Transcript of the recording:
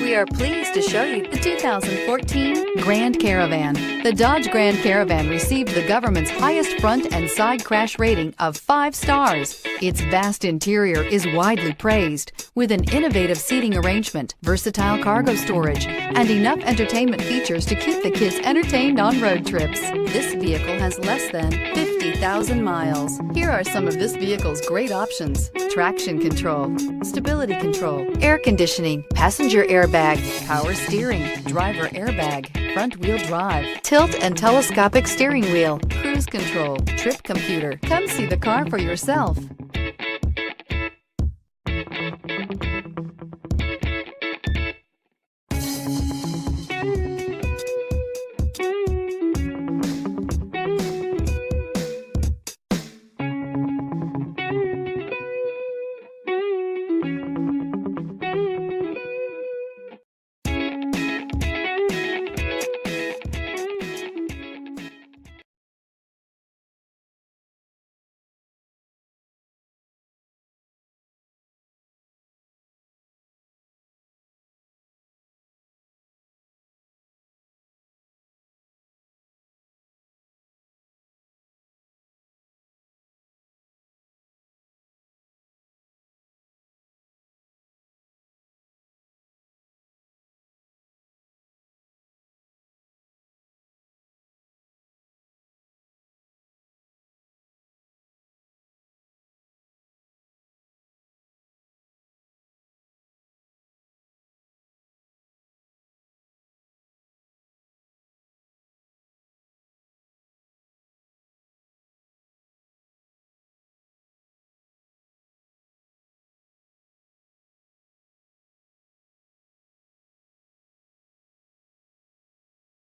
We are pleased to show you the 2014 Grand Caravan. The Dodge Grand Caravan received the government's highest front and side crash rating of 5 stars. Its vast interior is widely praised, with an innovative seating arrangement, versatile cargo storage, and enough entertainment features to keep the kids entertained on road trips. This vehicle has less than 50,000 miles. Here are some of this vehicle's great options: traction control, stability control, air conditioning, passenger airbag, power steering, driver airbag, front wheel drive, tilt and telescopic steering wheel, cruise control, trip computer. Come see the car for yourself.